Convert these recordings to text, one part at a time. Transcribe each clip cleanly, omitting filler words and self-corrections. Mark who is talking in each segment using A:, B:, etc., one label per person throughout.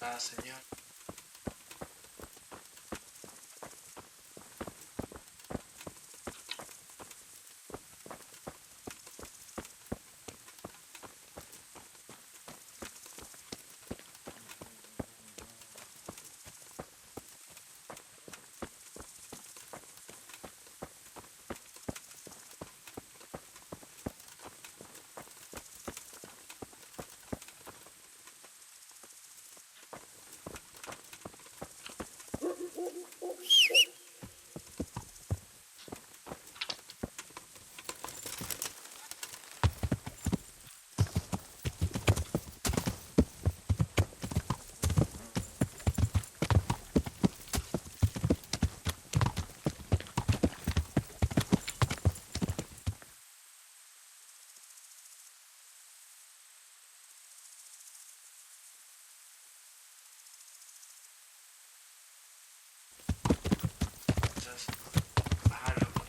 A: nada, señor. Bájalo.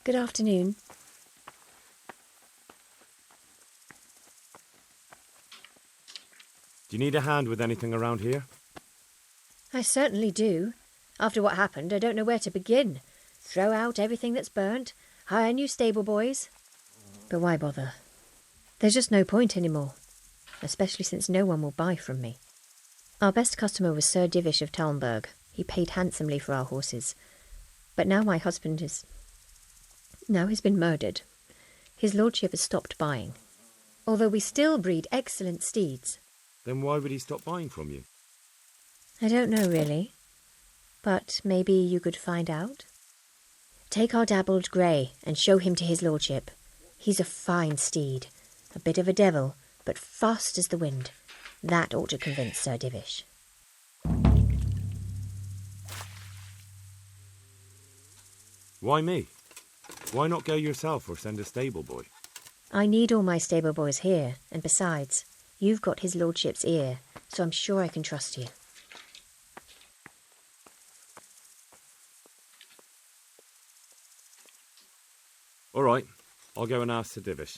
B: Good afternoon.
C: Do you need a hand with anything around here?
B: I certainly do. After what happened, I don't know where to begin. Throw out everything that's burnt, hire new stable boys. But why bother? There's just no point anymore, especially since no one will buy from me. Our best customer was Sir Divish of Talmberg. He paid handsomely for our horses. But now my husband is... Now he's been murdered. His lordship has stopped buying. Although we still breed excellent steeds.
C: Then why would he stop buying from you?
B: I don't know, really. But maybe you could find out? Take our dabbled grey and show him to his lordship. He's a fine steed. A bit of a devil, but fast as the wind. That ought to convince Sir Divish.
C: Why me? Why not go yourself or send a stable boy?
B: I need all my stable boys here, and besides, you've got his lordship's ear, so I'm sure I can trust you.
C: All right, I'll go and ask Sir Divish.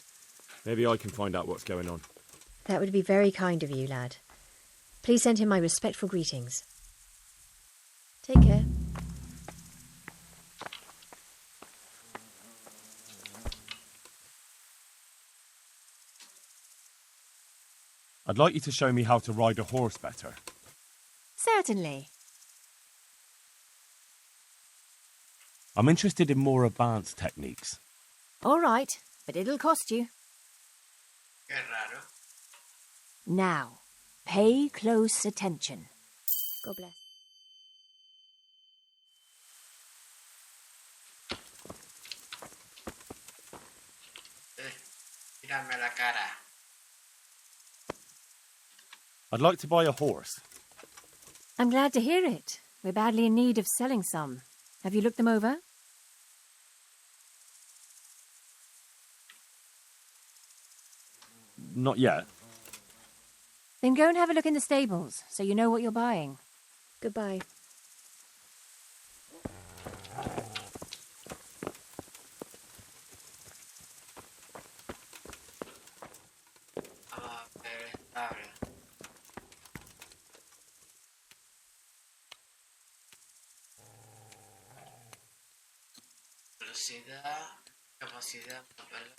C: Maybe I can find out what's going on.
B: That would be very kind of you, lad. Please send him my respectful greetings. Take care.
C: I'd like you to show me how to ride a horse better.
B: Certainly.
C: I'm interested in more advanced techniques.
B: All right, but it'll cost you.
A: Qué raro.
B: Now, pay close attention. God bless.
A: Mírame la cara.
C: I'd like to buy a horse.
B: I'm glad to hear it. We're badly in need of selling some. Have you looked them over?
C: Not yet.
B: Then go and have a look in the stables, so you know what you're buying. Goodbye.
A: Vamos a ver el establo. Velocidad, capacidad, papel.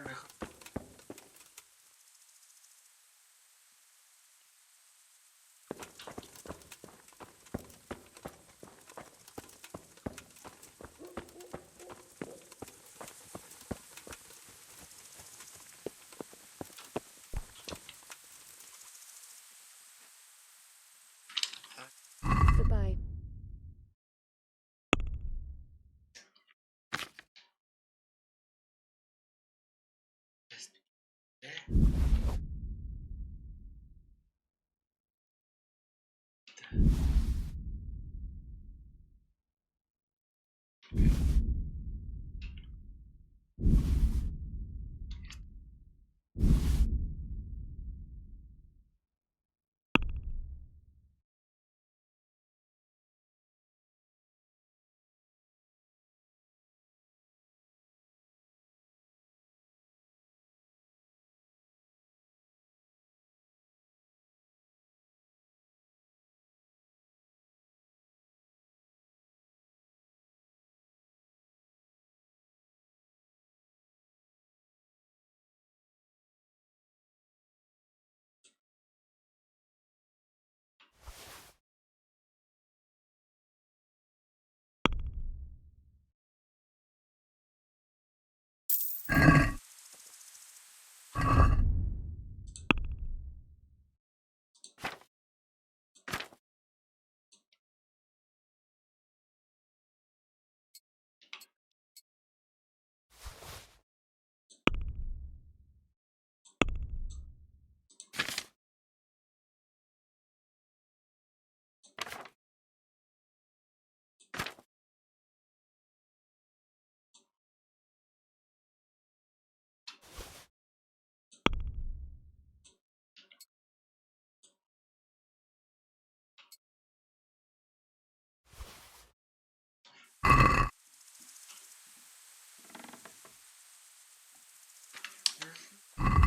A: Mejor.
B: Goodbye.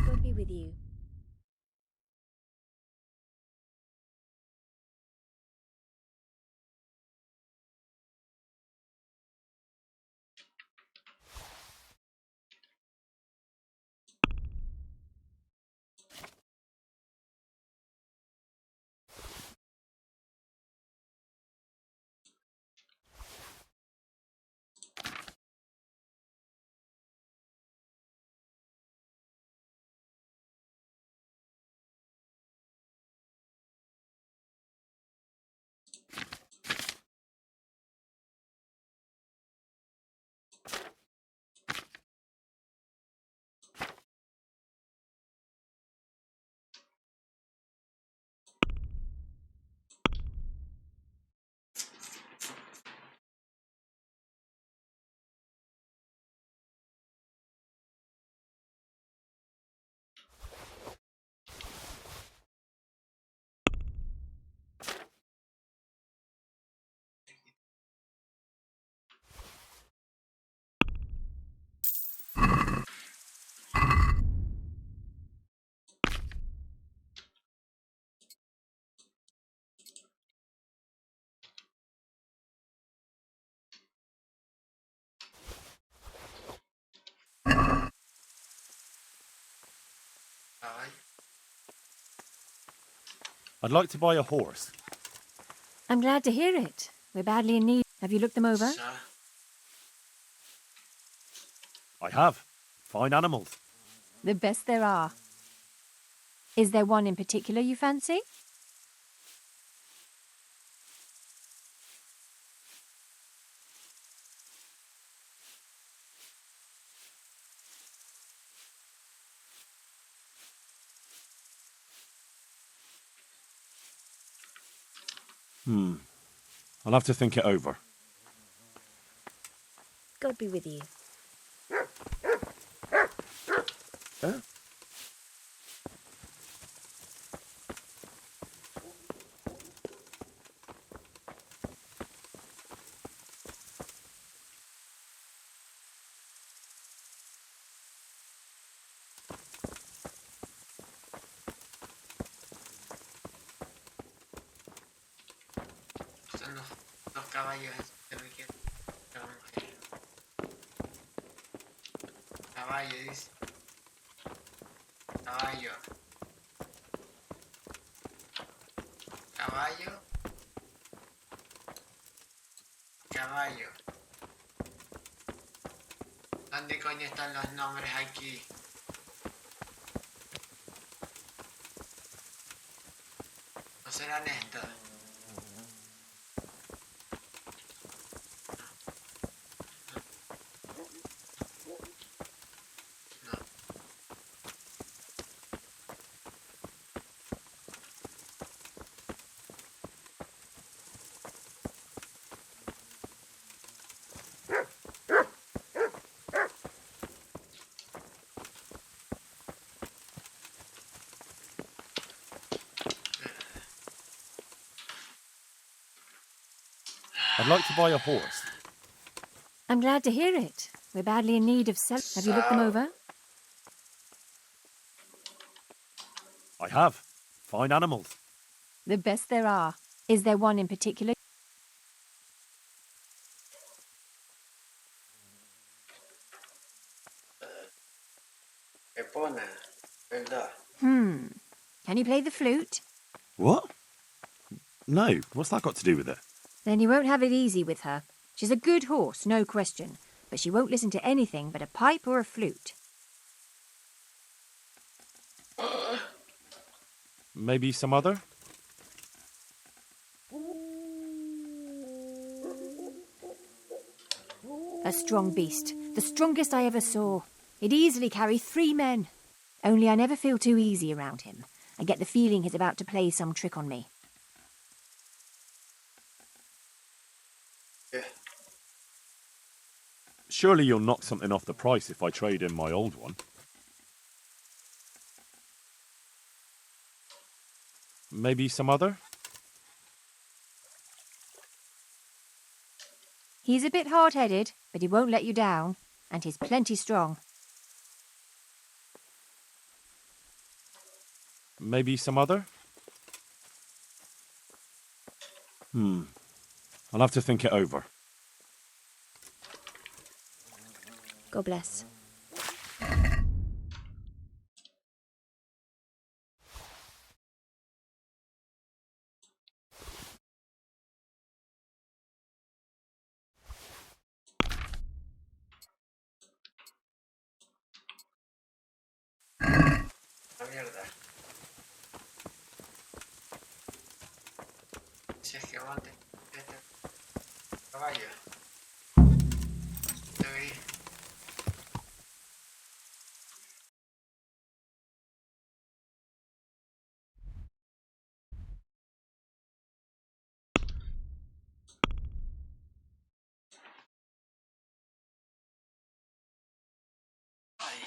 B: God be with you.
C: I'd like to buy a horse.
B: I'm glad to hear it. We're badly in need. Have you looked them over?
A: Sa.
C: I have. Fine animals.
B: The best there are. Is there one in particular you fancy?
C: I'll have to think it over.
B: God be with you.
C: Huh?
A: Son los caballos que me quieren. Caballo, dice. Caballo. Caballo. Caballo. ¿Dónde coño están los nombres aquí? ¿No serán estos? No.
C: I'd like to buy a horse.
B: I'm glad to hear it. We're badly in need of Have you looked them over?
C: I have. Fine animals.
B: The best there are. Is there one in particular?
A: Epona. ¿Verdad?
B: Can you play the flute?
C: What? No, what's that got to do with it?
B: Then you won't have it easy with her. She's a good horse, no question, but she won't listen to anything but a pipe or a flute.
C: Maybe some other?
B: A strong beast, the strongest I ever saw. He'd easily carry 3 men. Only I never feel too easy around him. I get the feeling he's about to play some trick on me.
A: Yeah.
C: Surely you'll knock something off the price if I trade in my old one. Maybe some other?
B: He's a bit hard-headed, but he won't let you down, and he's plenty strong.
C: Maybe some other? I'll have to think it over.
B: God bless.
A: La mierda. Si es que aguante. Este caballo. Debería. Ay.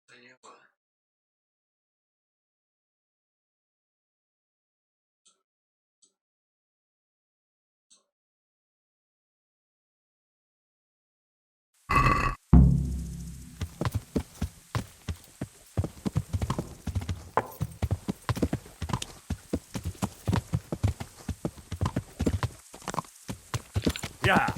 A: Lo llevo.
D: Yeah.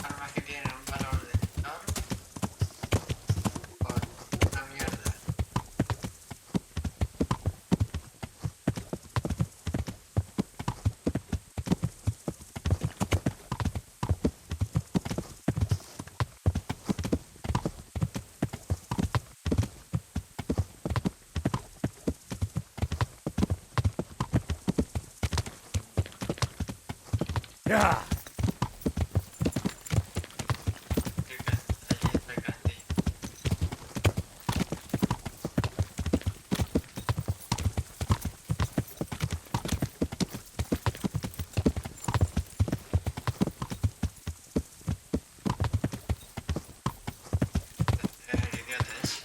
A: Armas que tienen un valor de menor por una mierda.
D: Yeah.
A: Allí está el castillo. Es el idiota ese.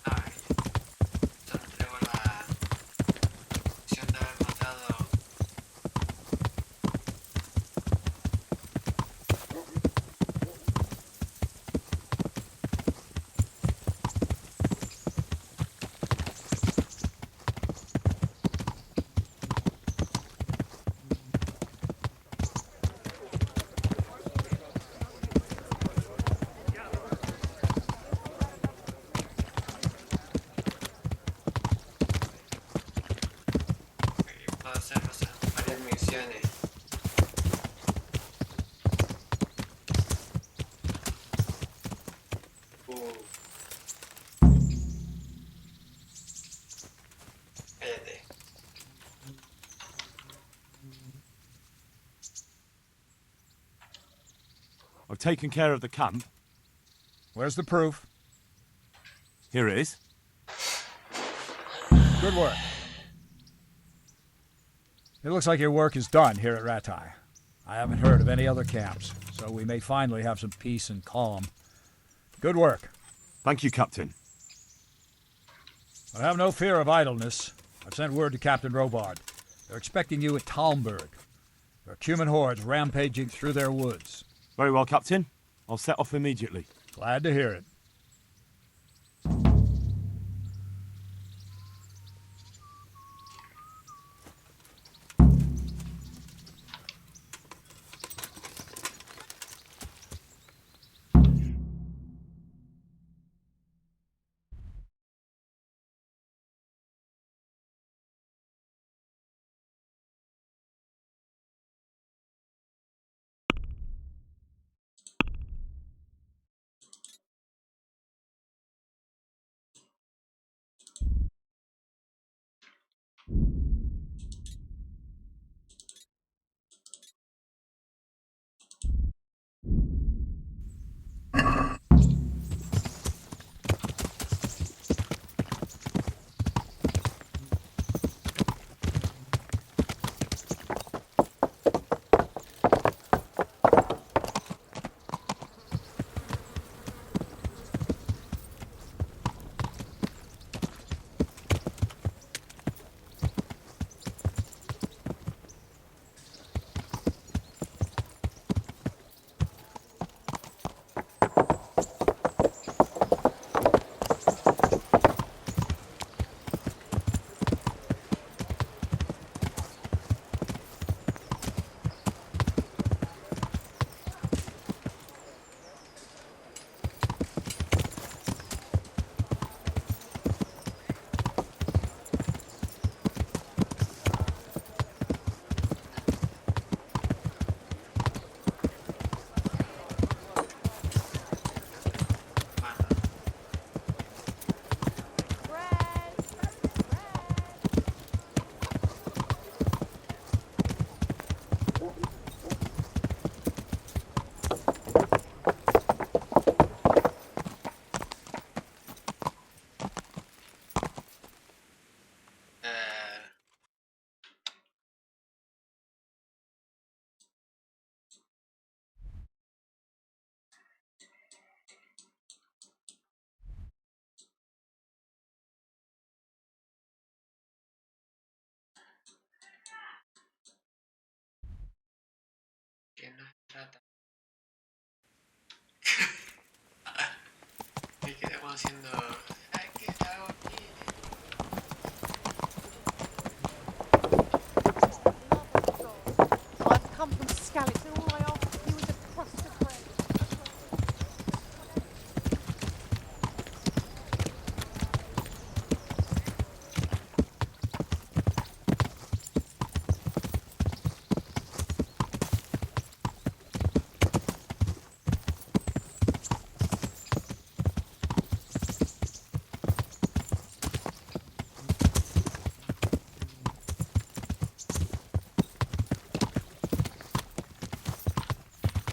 A: Ay, solo tengo la opción de haber matado. Y puedo hacer varias misiones. Cállate.
C: I've taken care of the camp.
D: Where's the proof?
C: Here it is.
D: Good work. It looks like your work is done here at Ratai. I haven't heard of any other camps, so we may finally have some peace and calm. Good work.
C: Thank you, Captain.
D: But have no fear of idleness. I've sent word to Captain Robard. They're expecting you at Talmberg. There are Cuman hordes rampaging through their woods.
C: Very well, Captain. I'll set off immediately.
D: Glad to hear it.
A: Trata. Me quedamos haciendo. Ay, ¿qué hago aquí?
E: I've come from Scallop, and all I asked you was a crust of bread.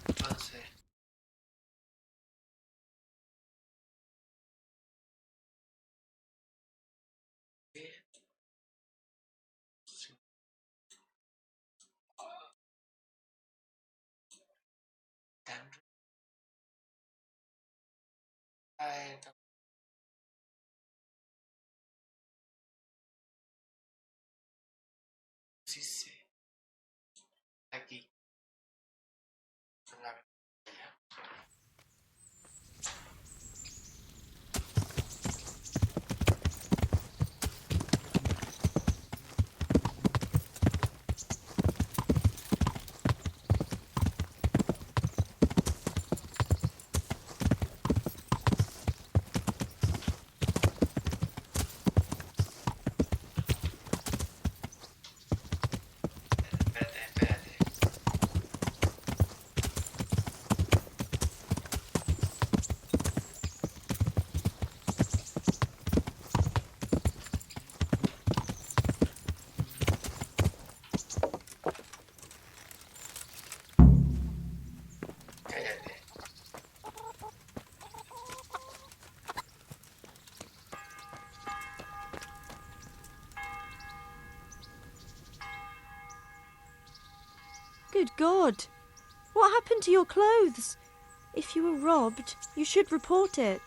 A: Entonces. Sí. Tan- Ay, no. Sí, sí. Aquí. La- Espérate, espérate. Cállate.
F: Good God! What happened to your clothes? If you were robbed, you should report it.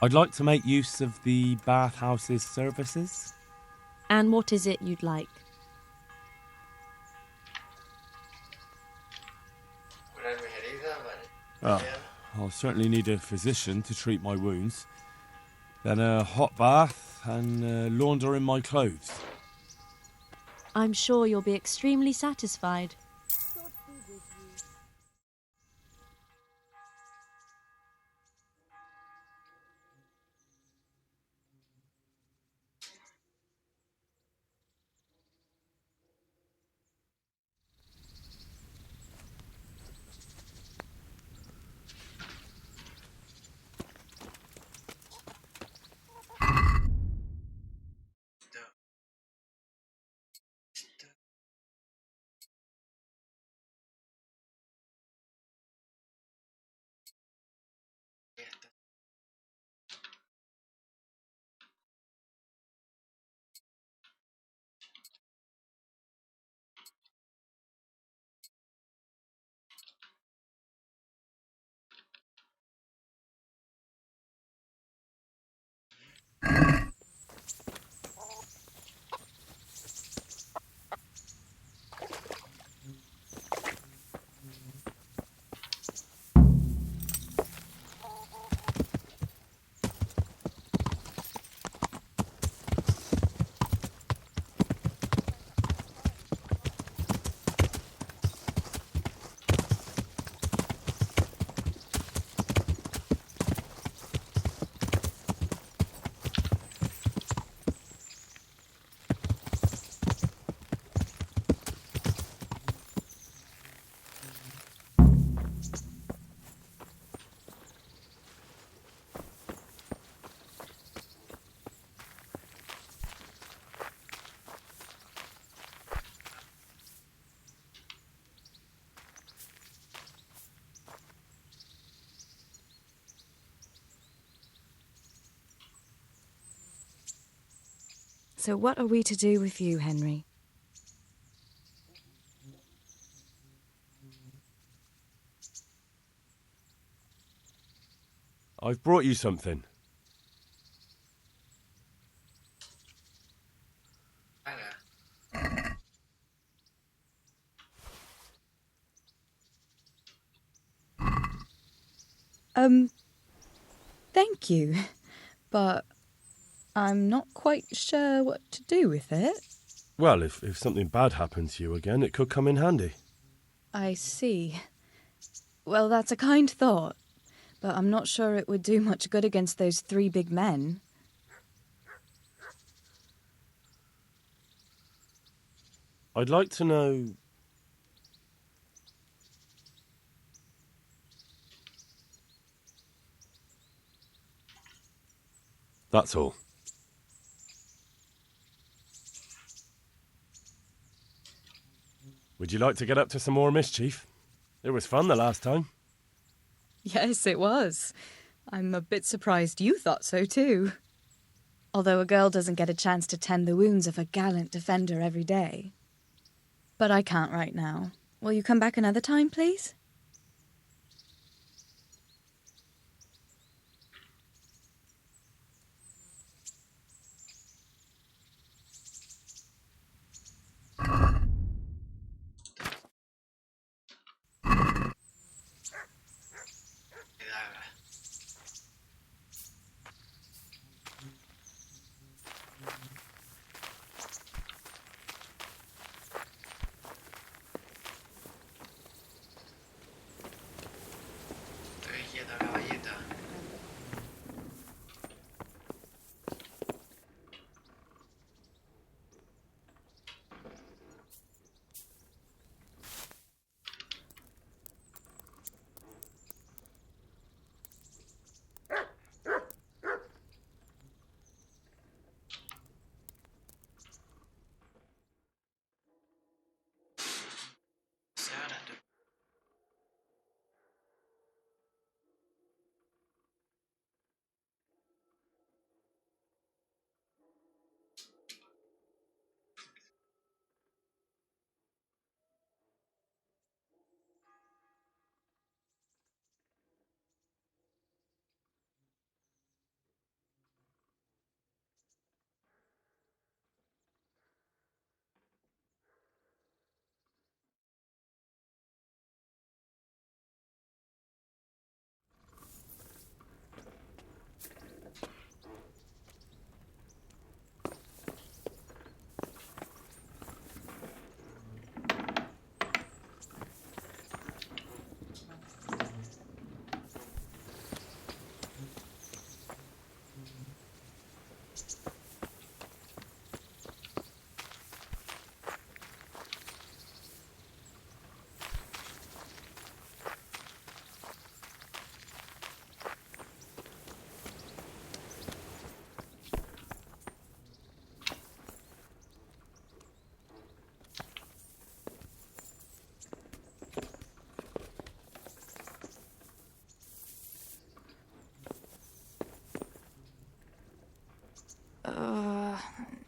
C: I'd like to make use of the bathhouse's services.
F: And what is it you'd like?
A: Curar mis heridas, vale.
C: Oh,
A: Bien.
C: I'll certainly need a physician to treat my wounds. Then a hot bath and laundering my clothes.
F: I'm sure you'll be extremely satisfied.
A: Esto. Esto. Y esto.
F: So what are we to do with you, Henry?
C: I've brought you something.
A: Haga.
G: Thank you, but I'm not quite sure what to do with it.
C: Well, if something bad happens to you again, it could come in handy.
G: I see. Well, that's a kind thought, but I'm not sure it would do much good against those 3 big men.
C: I'd like to know... That's all. Would you like to get up to some more mischief? It was fun the last time.
G: Yes, it was. I'm a bit surprised you thought so too. Although a girl doesn't get a chance to tend the wounds of a gallant defender every day. But I can't right now. Will you come back another time, please?
A: Estoy quieta, caballeta. Ahora tú.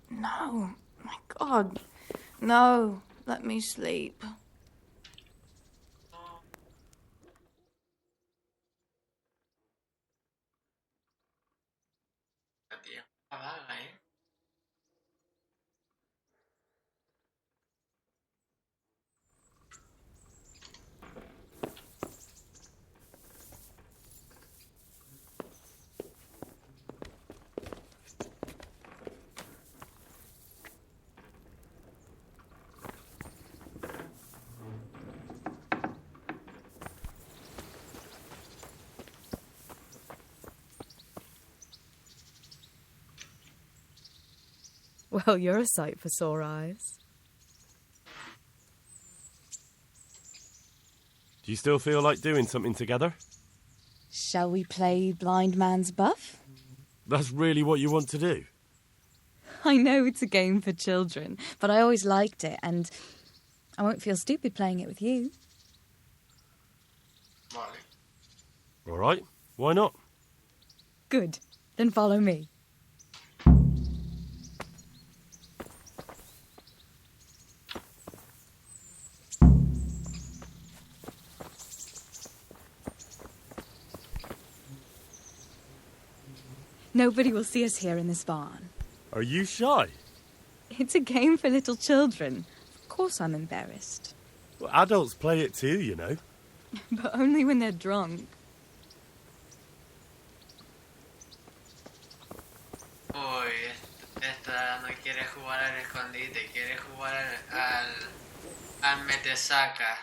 F: No. My God. No. Let me sleep.
A: La tía vaga, ¿eh?
E: Well, you're a sight for sore eyes.
C: Do you still feel like doing something together?
G: Shall we play blind man's buff?
C: That's really what you want to do?
G: I know it's a game for children, but I always liked it, and I won't feel stupid playing it with you.
A: Vale.
C: All right, why not?
G: Good. Then follow me. Nobody will see us here in this barn.
C: Are you shy?
G: It's a game for little children. Of course I'm embarrassed.
C: Well, adults play it too, you know.
G: But only when they're drunk.
A: jugar al escondite, quiere jugar al metesaca.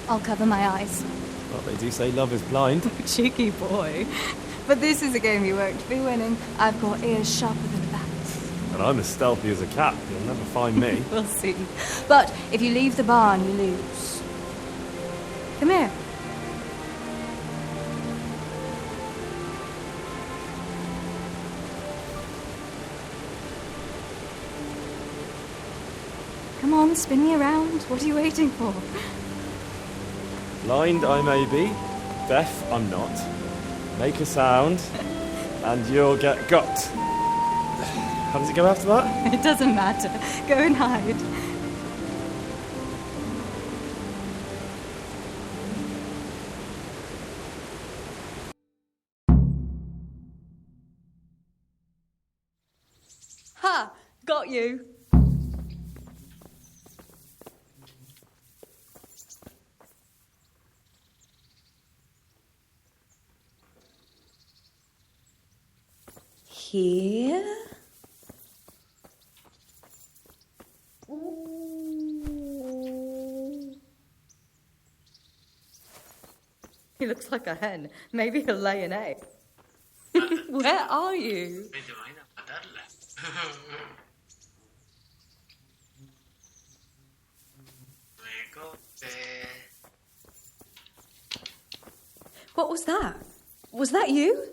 E: I'll cover my eyes.
C: Well, they do say love is blind.
E: Cheeky boy. But this is a game you won't be winning. I've got ears sharper than a bat's.
C: And I'm as stealthy as a cat. You'll never find me.
E: We'll see. But if you leave the barn, you lose. Come here. Come on, spin me around. What are you waiting for?
C: Blind I may be, deaf I'm not. Make a sound, and you'll get got. How does it go after that?
E: It doesn't matter. Go and hide.
G: Ha! Got you. Here. He looks like a hen. Maybe he'll lay an egg. Where are you?
A: ¿Te imaginas matarla? Luego,
G: What was that? Was that you?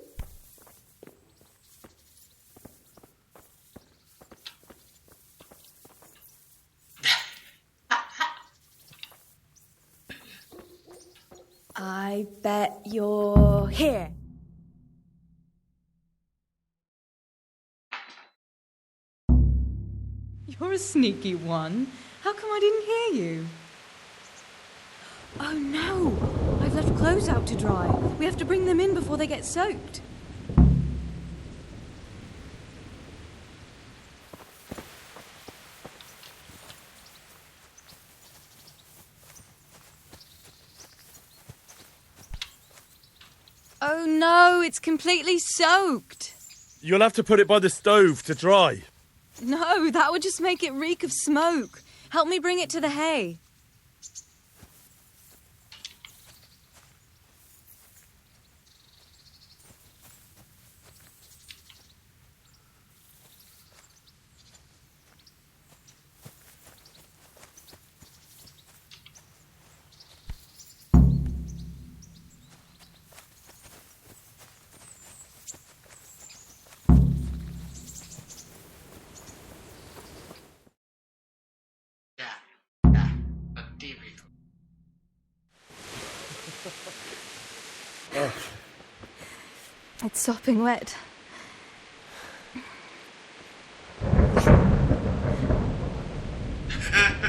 G: I bet you're here. You're a sneaky one. How come I didn't hear you? Oh no! I've left clothes out to dry. We have to bring them in before they get soaked. Oh no, it's completely soaked.
C: You'll have to put it by the stove to dry.
G: No, that would just make it reek of smoke. Help me bring it to the hay.
A: lo típico.
E: It's sopping wet.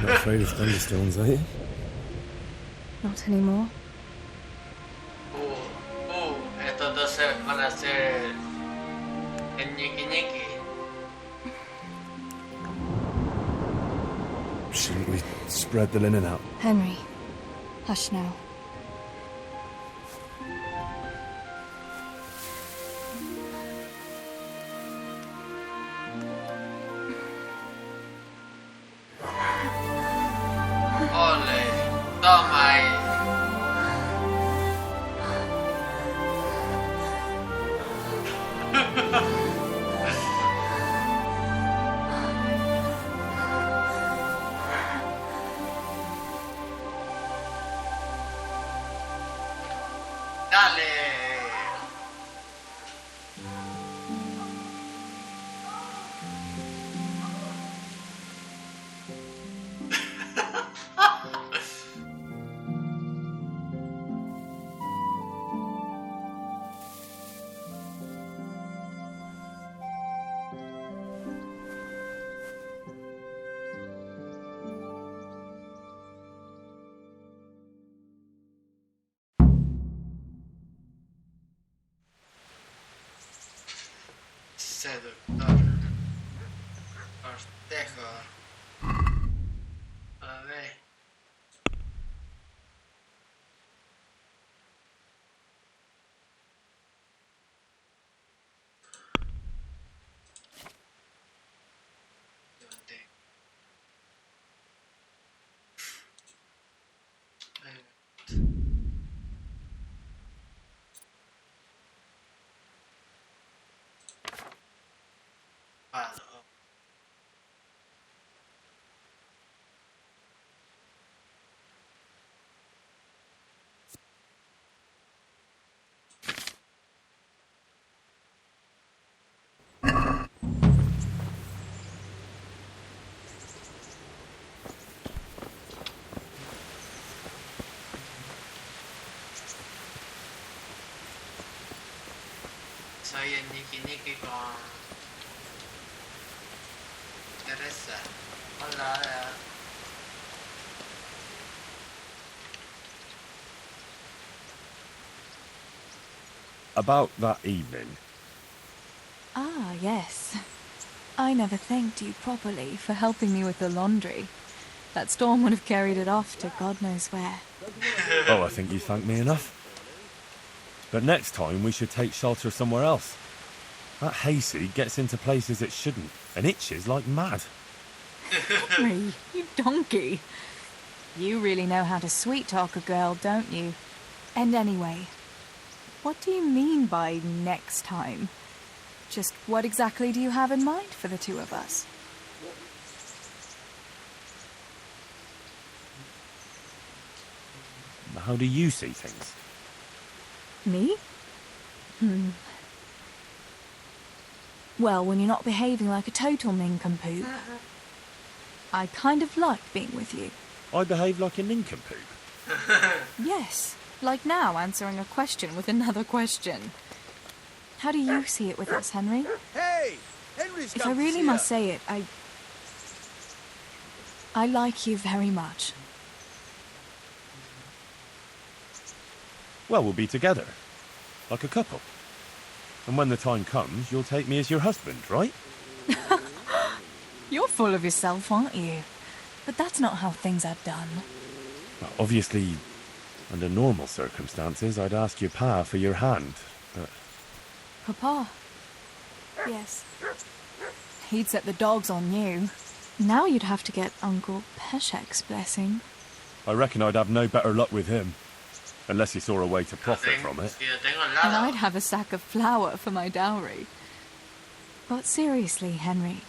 C: Not afraid of thunderstorms, are you?
E: Not anymore.
A: Estos dos van a ser el ñiqui ñiqui.
C: Shouldn't we spread the linen out?
E: Henry, hush now.
A: Ole, toma ahí. Dale. Seductor. Cortejo. A ver. Soy el Niki Niki con Teresa. Hola, hola.
C: About that evening.
E: Ah, yes. I never thanked you properly for helping me with the laundry. That storm would have carried it off to God knows where.
C: Oh, I think you thanked me enough. But next time we should take shelter somewhere else. That hayseed gets into places it shouldn't and itches like mad.
E: Henry, you donkey. You really know how to sweet-talk a girl, don't you? And anyway, what do you mean by next time? Just what exactly do you have in mind for the two of us?
C: How do you see things?
E: Me? Well, when you're not behaving like a total nincompoop. I kind of like being with you.
C: I behave like a nincompoop.
E: Yes, like now answering a question with another question. How do you see it with us, Henry?
H: Hey! Henry's
E: If I
H: come to
E: really
H: see
E: must
H: ya.
E: say it, I like you very much.
C: Well, we'll be together. Like a couple. And when the time comes, you'll take me as your husband, right?
E: You're full of yourself, aren't you? But that's not how things are done.
C: Well, obviously, under normal circumstances, I'd ask your pa for your hand, but...
E: Papa? Yes. He'd set the dogs on you. Now you'd have to get Uncle Peshek's blessing.
C: I reckon I'd have no better luck with him. Unless he saw a way to profit from it.
A: Si lo tengo al
E: And
A: lado.
E: I'd have a sack of flour for my dowry. But seriously, Henry,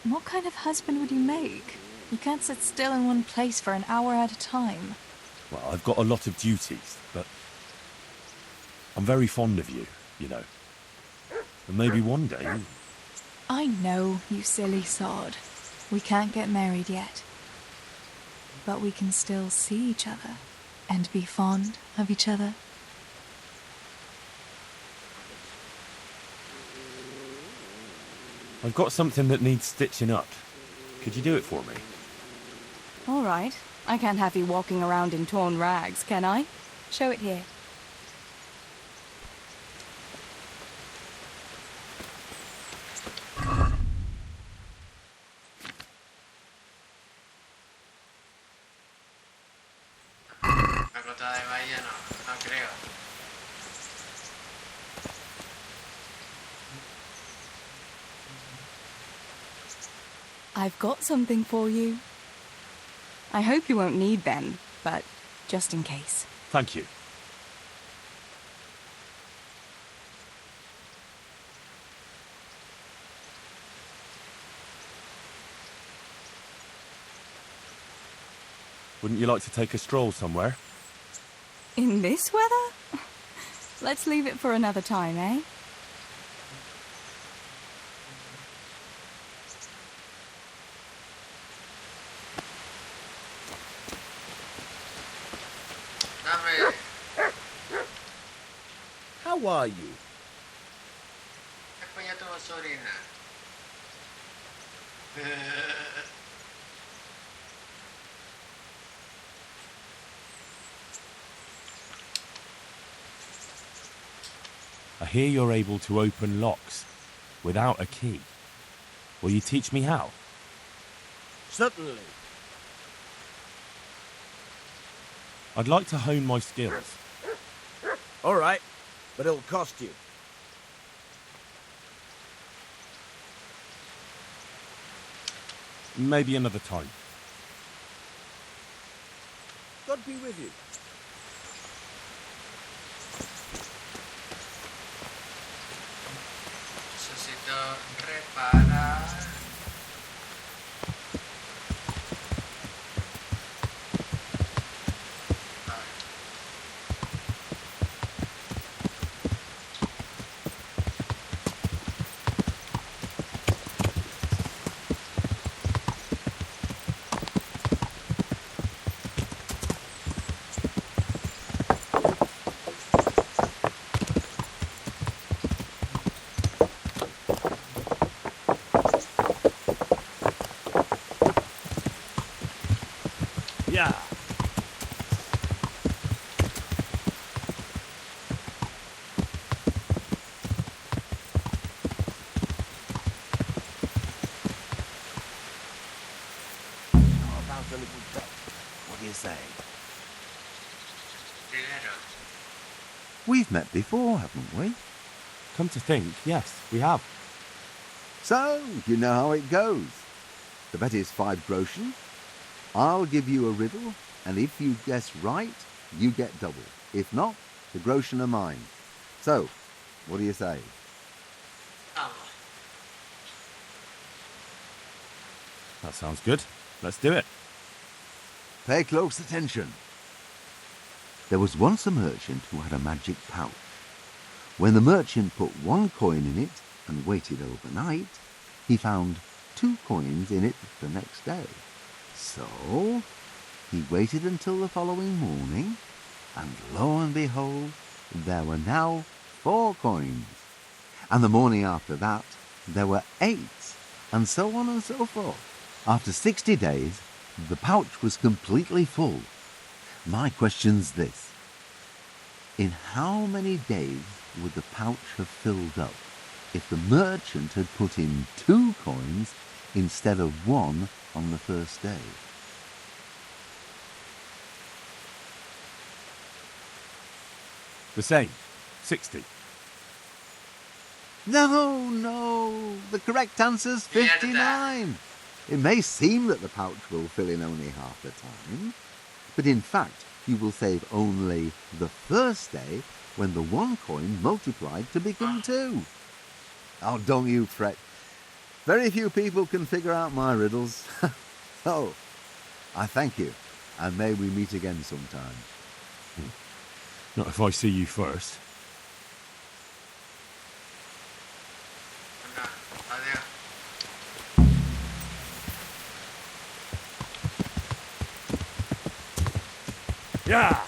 E: what kind of husband would you make? You can't sit still in one place for an hour at a time.
C: Well, I've got a lot of duties, but... I'm very fond of you, you know. And maybe one day...
E: I know, you silly sod. We can't get married yet. But we can still see each other and be fond of each other.
C: I've got something that needs stitching up. Could you do it for me?
E: All right. I can't have you walking around in torn rags, can I? Show it here.
A: La cota de bahía no creo.
E: I've got something for you. I hope you won't need them, but just in case.
C: Thank you. Wouldn't you like to take a stroll somewhere?
E: In this weather? Let's leave it for another time, eh?
A: Dame.
H: How are you?
A: ¿Qué coño tuvo sobrina?
C: I hear you're able to open locks without a key. Will you teach me how?
H: Certainly.
C: I'd like to hone my skills.
H: All right, but it'll cost you.
C: Maybe another time.
H: God be with you.
A: Necesito reparar.
H: little bet. What do you say?
A: Dinero.
H: We've met before, haven't we?
C: Come to think, yes, we have.
H: So, you know how it goes. The bet is 5 groschen. I'll give you a riddle, and if you guess right, you get double. If not, the groschen are mine. So, what do you say?
A: Vamos.
C: That sounds good. Let's do it.
H: Pay close attention. There was once a merchant who had a magic pouch. When the merchant put 1 coin in it and waited overnight, he found 2 coins in it the next day. So he waited until the following morning, and lo and behold, there were now 4 coins. And the morning after that, there were 8, and so on and so forth. After 60 days, the pouch was completely full. My question's this. In how many days would the pouch have filled up if the merchant had put in 2 coins instead of 1 on the first day?
C: The same. 60.
H: No. The correct answer's 59. It may seem that the pouch will fill in only half the time, but in fact, you will save only the first day when the 1 coin multiplied to become 2. Oh, don't you fret. Very few people can figure out my riddles. So, I thank you, and may we meet again sometime.
C: Not if I see you first.
A: Venga, adiós.
C: Yeah!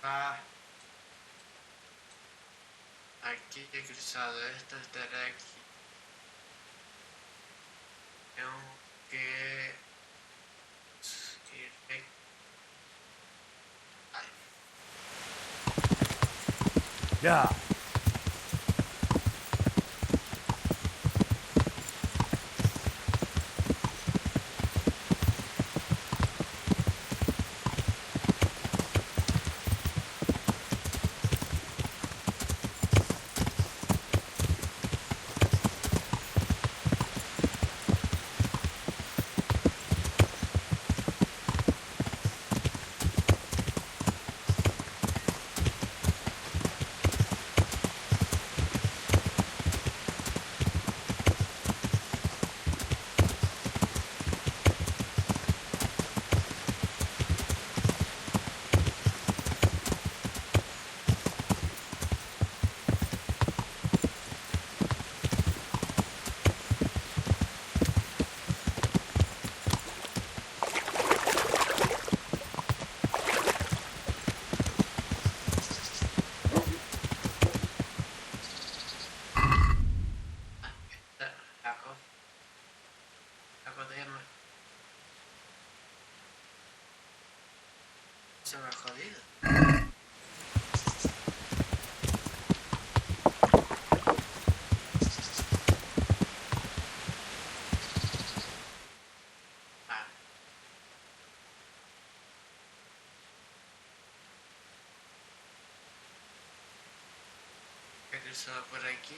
A: Estaba aquí he cruzado esto, estará aquí. Tengo que ir
C: Yeah!
A: se me ha jodido. Ah. He cruzado por aquí.